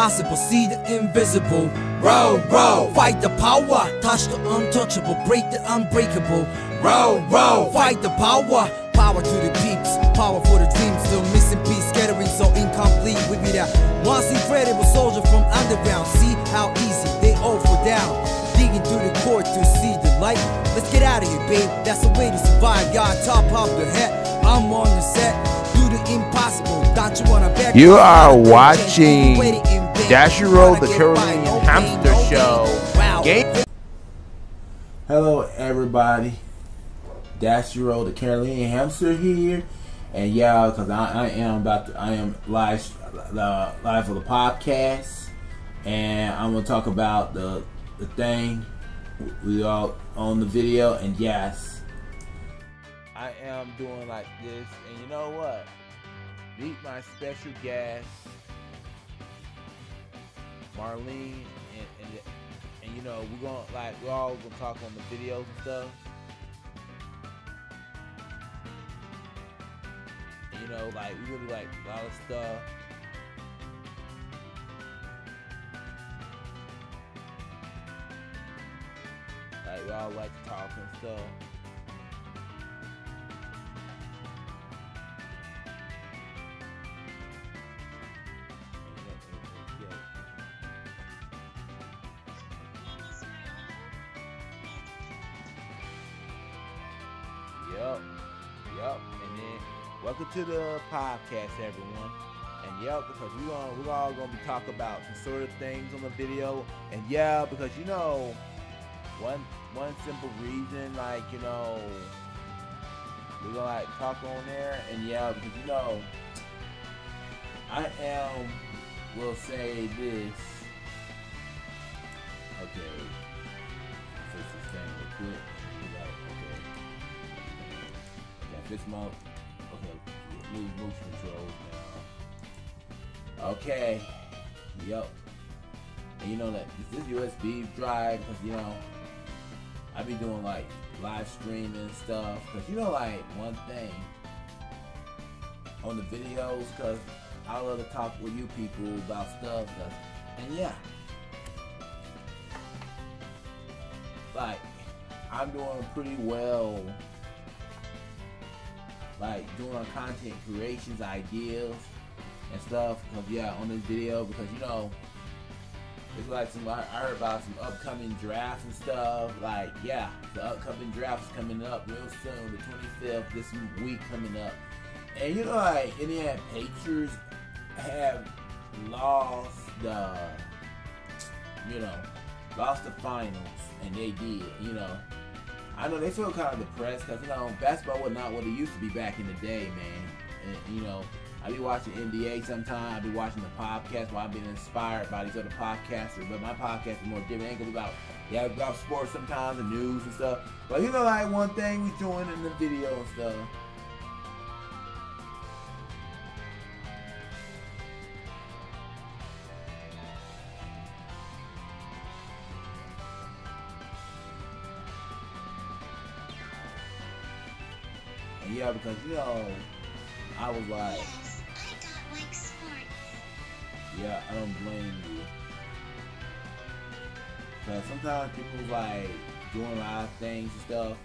impossible, see the invisible. Row, row, fight the power, touch the untouchable, break the unbreakable. Row, row, fight the power, power to the peeps, power for the dreams. Still missing piece, scattering so incomplete. We be that once incredible soldier from underground. See how easy they all fall down, digging through the core to see the light. Let's get out of here, babe, that's the way to survive. Y'all top of the head, I'm on the set. Do the impossible, don't you wanna back? You are watching Dashjiro, the Carolinian Hamster Show. Hello everybody, Dashjiro, the Carolinian Hamster here, and yeah, because I am live for the podcast, and I'm gonna talk about the thing we all on the video. And yes, I am doing like this, and you know what? Meet my special guest, Marlene, and you know we're all gonna talk on the videos and stuff. And, you know, like we're gonna do like a lot of stuff. Like we all like to talk and stuff. Yep. And then welcome to the podcast, everyone. And yep, because we're all gonna be talking about some sort of things on the video. And yeah, because you know, one simple reason, like, you know, we're gonna like talk on there. And yeah, because you know, will say this. Okay, fix this thing real quick. This month, okay, lose motion controls now. Okay, yep. And you know that this is USB drive, because you know I be doing like live streaming and stuff. Because you know, like one thing on the videos, because I love to talk with you people about stuff. And yeah, like I'm doing pretty well. Like doing content creations, ideas, and stuff. Because yeah, on this video, because you know, it's like I heard about some upcoming drafts and stuff. Like yeah, the upcoming draft is coming up real soon, the 25th, this week coming up. And you know, like Indiana Patriots have lost the finals, and they did, you know. I know they feel kind of depressed because, you know, basketball was not what it used to be back in the day, man. And, you know, I be watching NBA sometimes. I be watching the podcast while I'm being inspired by these other podcasters. But my podcast is more different. It ain't gonna be about sports sometimes and news and stuff. But, you know, like one thing we doing in the video and stuff. Yeah, because you know, I was like, yes, I got like sports. Yeah, I don't blame you. Because sometimes people like doing a lot of things and stuff.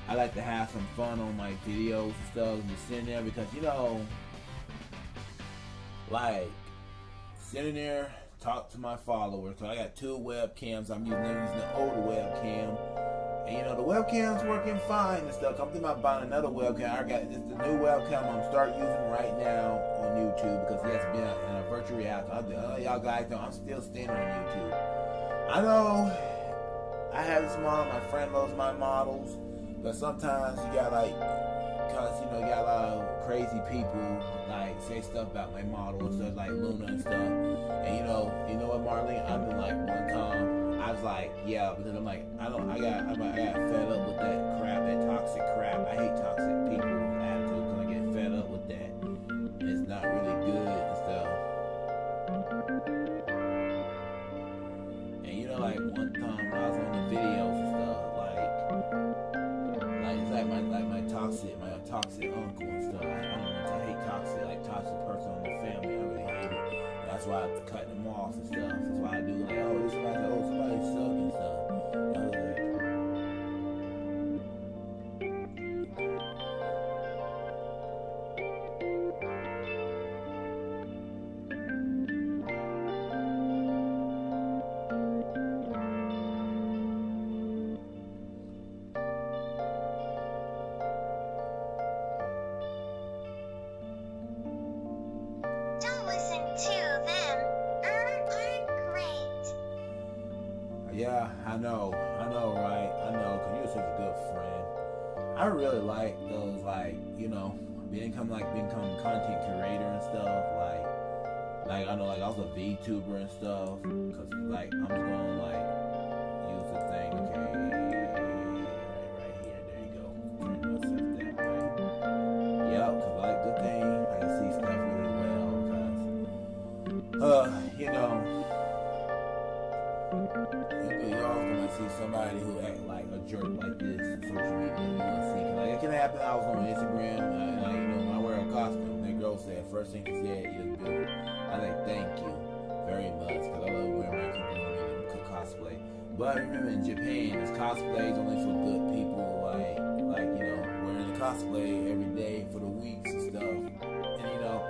I like to have some fun on my videos and stuff, and just sitting there because you know, like sitting there, talk to my followers. So I got 2 webcams. I'm using the older webcam. And you know, the webcam's working fine and stuff. I'm thinking about buying another webcam. I got this the new webcam I'm start using right now on YouTube because it's been in a virtual reality. Y'all guys know I'm still staying on YouTube. I know I have this model, my friend loves my models, but sometimes you got like, cause you know, you got a lot of crazy people like say stuff about my model and stuff like Luna and stuff. And you know what, Marlene? I've been like one time. I was like, yeah, because I'm like, I got fed up with that crap, that toxic crap. I hate toxic people's attitude because I get fed up with that. It's not really good and stuff. And you know, like one time when I was on the videos and stuff, like it's like my toxic uncle and stuff. I hate toxic person in the family. I really hate it. I That's why I cut them off and stuff. That's why I do like, oh, somebody suck and stuff. I was like, yeah, I know, right? I know, because you're such a good friend. I really like those, like, you know, become content curator and stuff. Like I know, like, I was a VTuber and stuff. Because, like, I'm just going to, like, use the thing. Okay, right here. There you go. Turn myself that way. Yep, because, like, good thing I can see stuff really well. Because, you know, you're always gonna see somebody who act like a jerk like this on social media. You know, see, like it can happen. I was on Instagram, and you know, I wear a costume. That girl said, first thing she said is, "Bill." I like, thank you very much, because I love wearing my kimono and cosplay. But remember, in Japan, this cosplay is only for good people, like you know, wearing the cosplay every day for the weeks and stuff. And you know,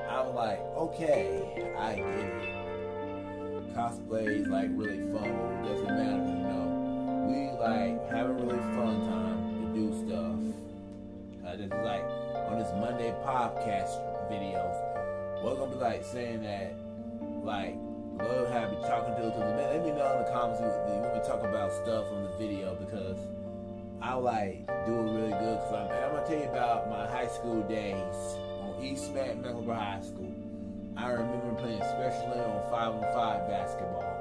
I was like, okay, I get it. Cosplay is like really fun, but it doesn't matter, you know. We like have a really fun time to do stuff. Just like on this Monday podcast videos, we're gonna be like saying that, like, love how I be talking to, because let me know in the comments when we talk about stuff on the video, because I like do it really good. Because I'm gonna tell you about my high school days on East Mecklenburg High School. I remember playing especially on 5-on-5 basketball.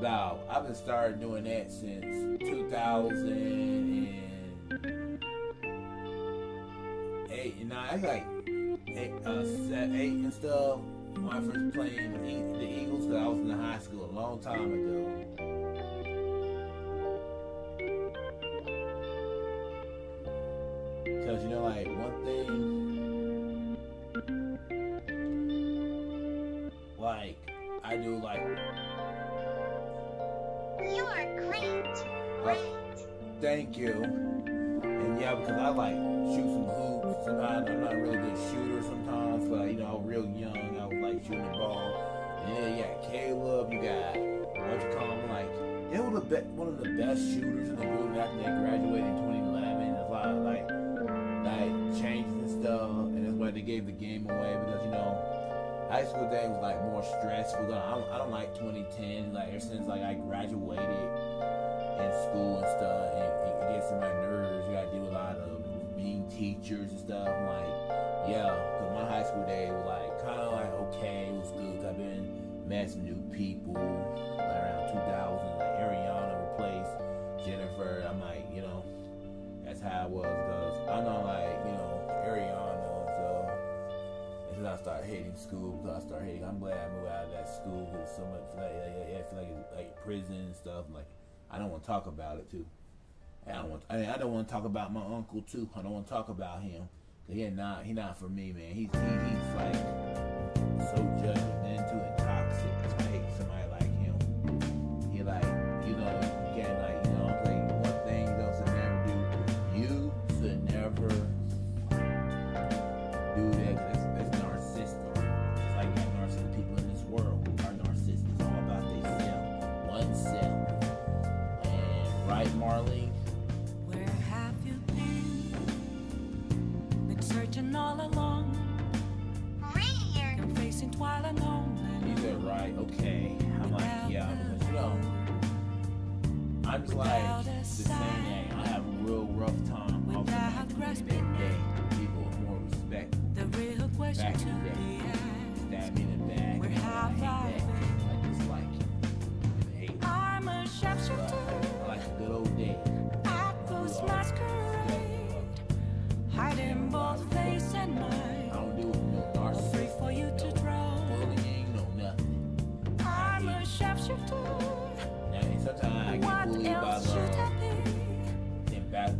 Now, I've been started doing that since 2008, and I like 8 and stuff when I first played the Eagles, because I was in the high school a long time ago. Because, you know, like, one thing, like, I do, like, you are great. Thank you. And yeah, because I like shoot some hoops. Sometimes I'm not a really good shooter sometimes, but you know, I was real young. I was like shooting the ball. And then you got Caleb, you got what you call them, like they were one of the best shooters in the group after they graduated in 2011. There's a lot of like changes and stuff, and that's why they gave the game away, because you know, high school day was like more stressful. I don't like 2010. Like ever since like I graduated in school and stuff, and it gets in my nerves. You gotta deal with a lot of mean teachers and stuff. I'm like, yeah, because my high school day was like kind of like okay, it was good. I've been met some new people like around 2000. Like Ariana replaced Jennifer. I'm like, you know, that's how it was, because I'm not like, you know, Ariana. So and then I started hating school. Because I started hating. I'm glad I moved out of that school, because so much I feel like it's like prison and stuff. Like I don't want to talk about it too. I don't want to talk about my uncle too. I don't want to talk about him, cause he not for me, man. He's like so judgmental and toxic. That's why I hate somebody like him. He like, you know, again, like, you know, I'm like, one thing you should never do. You should never do that, cause that's narcissistic. It's like that narcissistic people in this world are narcissists. It's all about themselves, oneself. And right, Marlene? All along, I'm facing twilight alone. You said right, okay. I'm like, yeah, because you know, I'm just like the same thing. I have a real rough time. Also, that day, people with more respect. The real question back in the day, stab me in the back. I just like it. I hate it. I'm a sharpshooter. I like a good old day. I post masquerade, hiding both face and mind. I don't do it with no narcissist. For you to draw. Bullying, no nothing. I'm a sharpshooter. Now, sometimes I get bullied by love.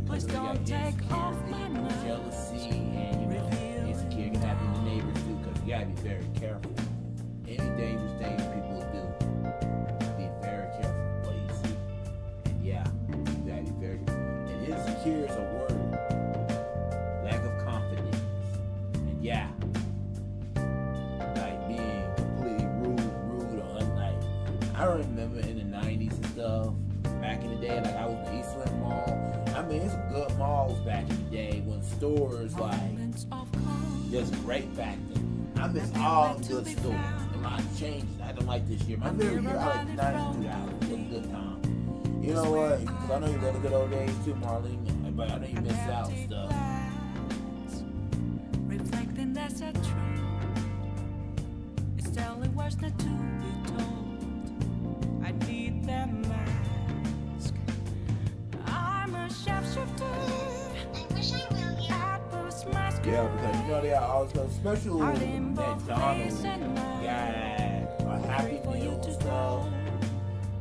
Please don't take off my mind. Jealousy and, you know, insecurity can happen to neighbors too, because you gotta be very careful. And dangerous things people do. Be very careful what you see. And yeah, you gotta be very careful. And insecure is a word. Lack of confidence. And yeah, like being completely rude or unlike. I remember in the 90s and stuff, back in the day, like I was in the Eastland Mall. I mean, it's good malls back in the day when stores like just great back then. I miss all the good stores. A lot changed. I don't like this year. My favorite year, I like the 92 dollars. It was a good time. You know what? Because I know you love the good old days too, Marlene. But I know you miss out and stuff. Reflecting that's a truth. It's telling words not to be told. I need that mask. I'm a sharpshooter. I wish I will you. Apples mask. Yeah, because you know they got all this special McDonald's guy or Happy Meal and stuff.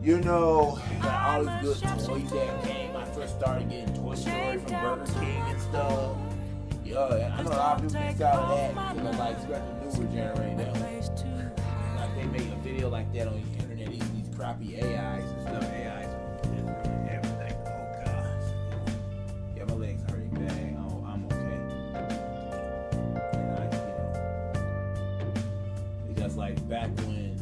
You know, got all these good toys that came. I first started getting Toy Story from Burger King and stuff. Yeah, and I know a lot of people missed out on that because like especially the newer generation. Like they make a video like that on the internet. These crappy AIs and stuff. AIs and everything. Oh gosh. Yeah, my legs hurting bad. Oh, I'm okay. And I, because like back when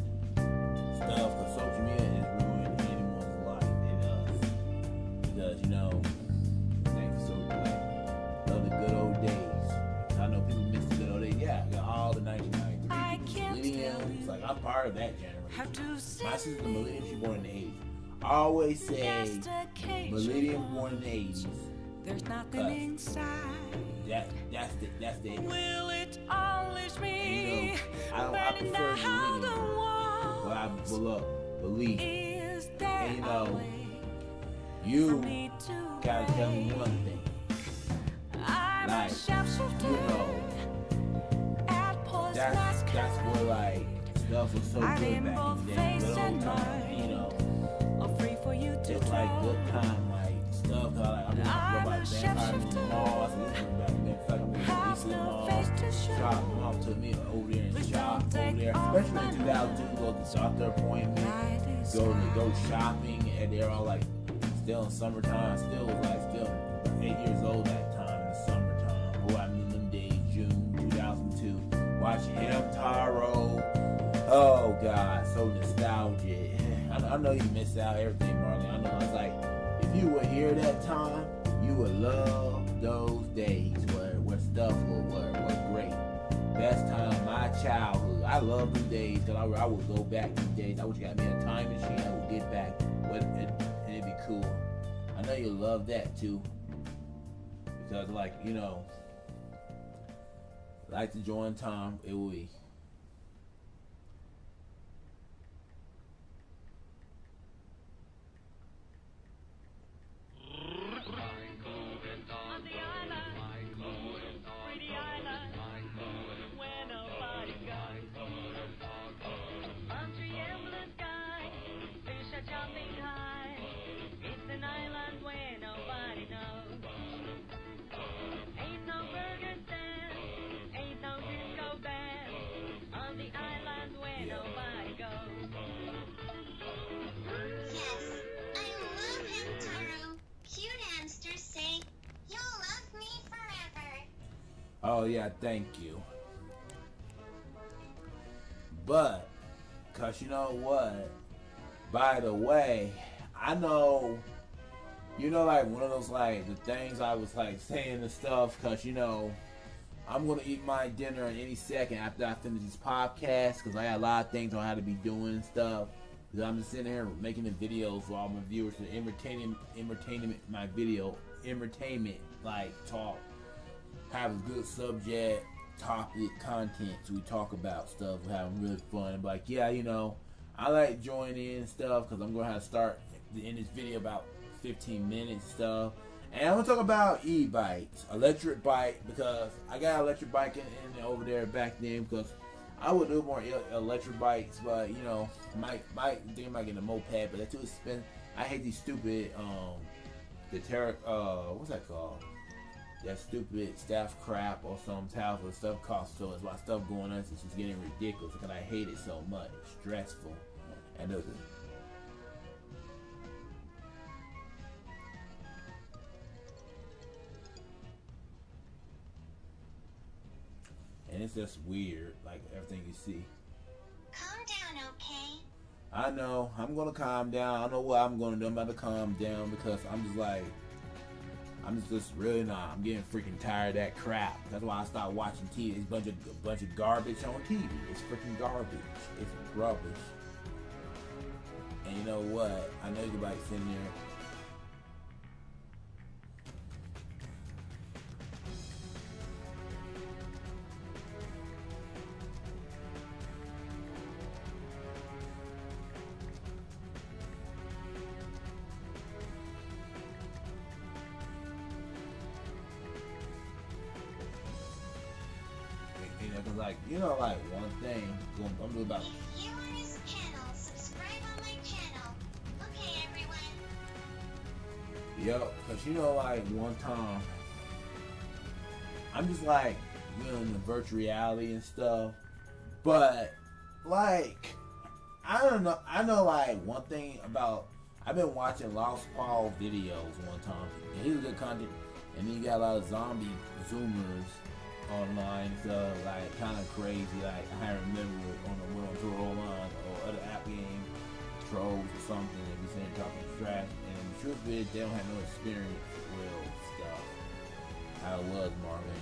stuff, because social media is ruining anyone's life. It does. Because thanks for social media. Love the good old days. I know people miss the good old days. Yeah, I got all the 1993 millennials. Like I'm part of that generation. My sister's a millennial. She born in the 80s. I always say millennial born in the 80s. There's nothing inside. That's the Will it always be? I prefer millennial, but I believe. Is there And a way you for me to gotta tell me one thing. I'm a Like, sharpshooter. That's where like stuff was so good back in the day. Good old time, Free for you to It's like good time, like stuff. Like I'm just talking about vampires in the mall. So this is back then. It's like I'm in the mall. Shop. My mom took me over there and shop over there. Especially in 2002, go to doctor appointment, go shopping, and they're all like still in summertime. Still was like still 8 years old that time in the summertime. Boy, I mean them days, June 2002. Watch Hamtaro. Oh God, so nostalgic. I know you missed out everything, Marley. I know. It's like if you were here that time, you would love those days where stuff were great. Best time of my childhood. I love them days because I would go back to the days. I wish you got me a time machine. I would get back, and it'd be cool. I know you love that too because like to join time. It will be. Oh yeah, thank you. But, cause you know what? By the way, I know, like one of those like the things I was like saying and stuff. Cause I'm gonna eat my dinner in any second after I finish this podcast. Cause I got a lot of things on how to be doing and stuff. Cause I'm just sitting here making the videos for all my viewers to entertain my video, entertainment like talk. Have a good subject, topic, content, so we talk about stuff. We're having really fun. Like, yeah, I like joining in and stuff because I'm going to have to start in this video about 15 minutes stuff. And I'm going to talk about e-bikes, electric bike, because I got an electric bike in over there back then because I would do more electric bikes, but, might get a moped, but that's too expensive. I hate these stupid, what's that called? that stupid staff crap or some type of stuff costs so it's my stuff going on. It's just getting ridiculous because I hate it so much. It's stressful. And it's just weird, like everything you see. Calm down, okay? I know. I'm gonna calm down. I know what I'm gonna do. I'm about to calm down because I'm just really not. I'm getting freaking tired of that crap. That's why I stopped watching TV. It's a bunch of garbage on TV. It's freaking garbage. It's rubbish. And you know what? I know you're like sitting there. Like one thing, I'm doing about. If you on his channel, subscribe on my channel. Okay, everyone. Yep, cause like one time, I'm just like, in the virtual reality and stuff, but like, I don't know. I know like one thing about. I've been watching Lost Paul videos one time, and he's good content, and then you got a lot of zombie zoomers online, so like kind of crazy. Like I remember on the World Tour Online or other app game trolls or something, and be saying talking trash. And the truth is, they don't have no experience with stuff. How it was, Marvin.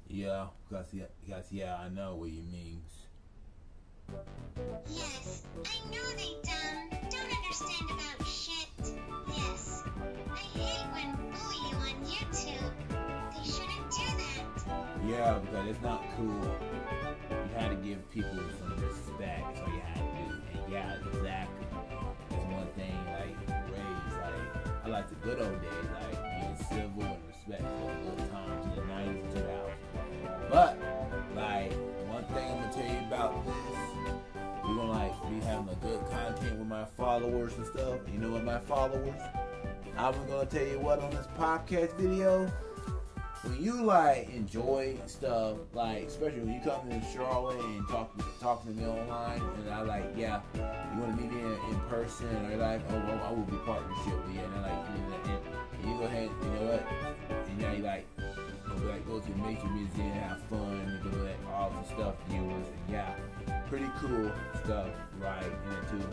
Yeah, because yeah, I know what you mean. Yes, I know they don't understand about shit. Yes, I hate when bully you on YouTube. They shouldn't do that. Yeah, because it's not cool. You had to give people some respect. That's all you had to do. And yeah, exactly. That's one thing, like, raised, like, I like the good old days, like, being civil and respectful all the time to the 90s and 2000s. But, like, one thing I'm going to tell you about this, we're going to, like, be having a good content with my followers and stuff. You know what, my followers? I'm going to tell you what on this podcast video. When you, like, enjoy stuff, like, especially when you come to Charlotte and talk to me online, and I like, yeah, you want to meet me in person, or you're like, oh, well, I will be partnership with you, and I like, and you go ahead, you know what, and now you like go to the Nature Museum, have fun, and go like all the stuff, viewers, and yeah, pretty cool stuff, right, into.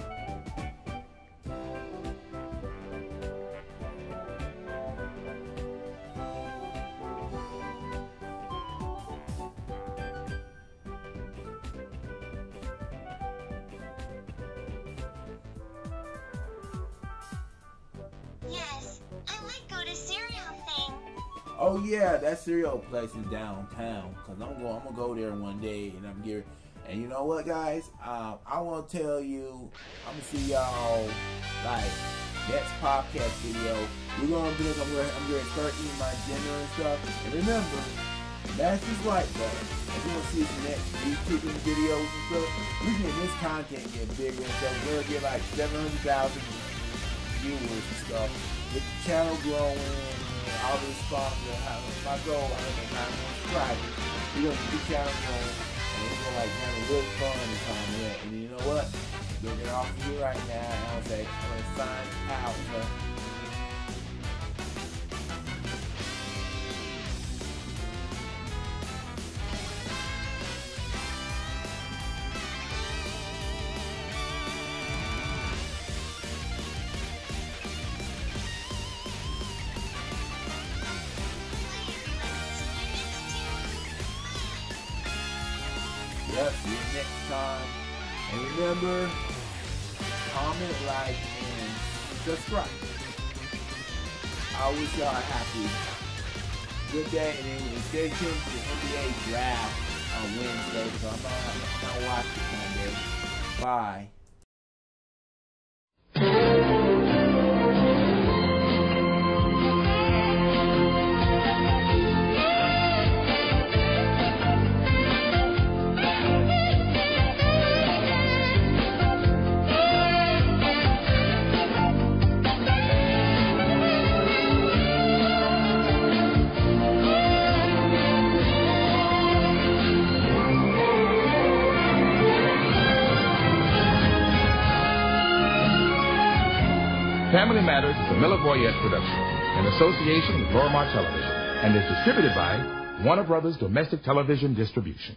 Oh yeah, that cereal place is downtown. Cause I'm gonna go there one day, and I'm here. And you know what, guys? I want to tell you, I'm gonna see y'all like next podcast video. We're gonna do this. I'm gonna start eating my dinner and stuff. And remember, that's just like that. If you want to see the next YouTube videos and stuff, we get this content get bigger and stuff. We're gonna get like 700,000 viewers and stuff. Get the channel growing. All the sponsors, my goal, I don't know, 9 subscribers. We're going to keep the channel going, and we're going to like have a little fun this time, yeah. And you know what? We're going to get off of here right now, and I'm going to sign out. Yep, see you next time. And remember, comment, like, and subscribe. I wish y'all a happy, good day, and stay tuned to the NBA draft on Wednesday. So I'm gonna watch it Monday. Bye. Family Matters is a Miller Boyette production in association with Lorimar Television and is distributed by Warner Brothers Domestic Television Distribution.